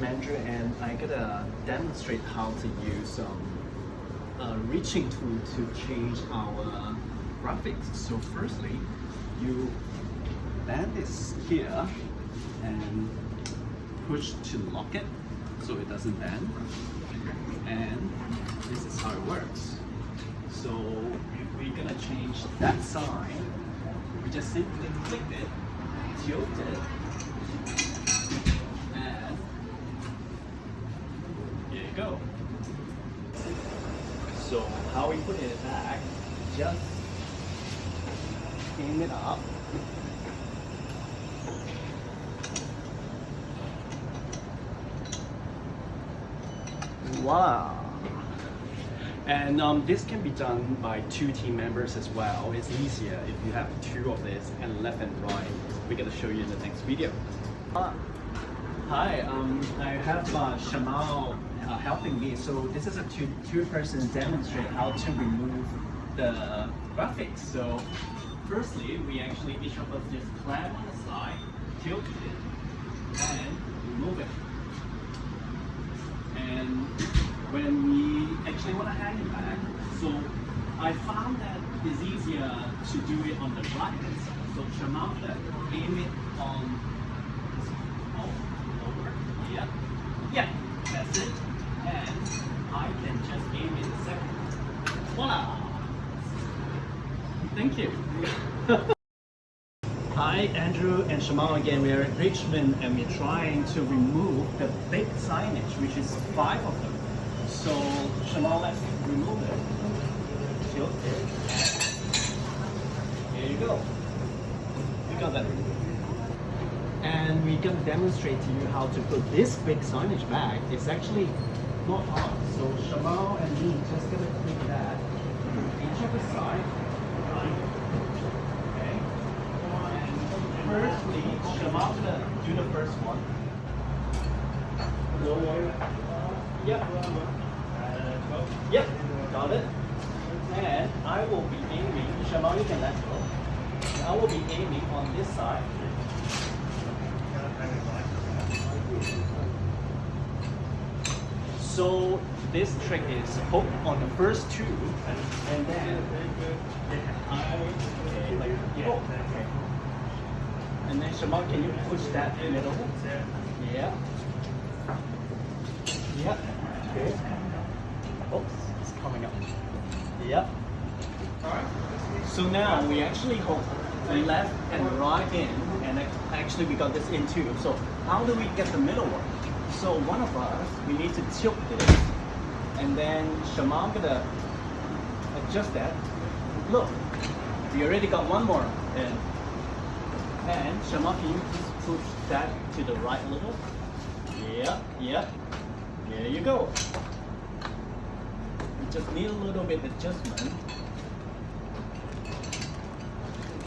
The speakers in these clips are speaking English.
I'm Andrew, and I'm gonna demonstrate how to use reaching tool to change our graphics. So firstly, you bend this here and push to lock it so it doesn't bend. And this is how it works. So if we're gonna change that side, we just simply click it, tilt it, and here you go. So how we put it back, just aim it up. Wow. And this can be done by 2 team members as well. It's easier if you have 2 of this and left and right. We're going to show you in the next video. Hi, I have Shamal helping me. So this is a two-person demonstrate how to remove the graphics. So firstly, we actually, each of us just clamp on the side, tilt it, and remove it. And when we actually want to hang it back, so I found that it's easier to do it on the right hand side. So Shamal aim it on over. Yeah, that's it. And I can just aim it second. Voila! Thank you. Hi, Andrew and Shamal again. We are at Richmond and we're trying to remove the big signage, which is 5 of them. So Shamal, let's remove it. Tilt it. Here you go. We got that removed. And we're going to demonstrate to you how to put this big signage back. It's actually not hard. So Shamal and me just going to click that each of the side. Okay. And firstly, Shamal going to do the first one. Yep. Yep, got it. And I will be aiming, Shamal, you can let go. I will be aiming on this side. So this trick is hook on the first 2, and then and then Shamal, can you push that middle? Yeah. Yeah. Okay. Oops, it's coming up. Yep. So now we actually hook left and right in, and actually we got this in too. So how do we get the middle one? So one of us, we need to tilt this, and then Shamal gonna adjust that. Look, we already got one more in. And Shamal, can you just push that to the right a little? Yeah. There you go. We just need a little bit adjustment.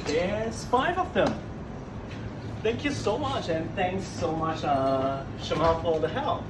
There's 5 of them. Thank you so much, and thanks so much, Shamal, for the help.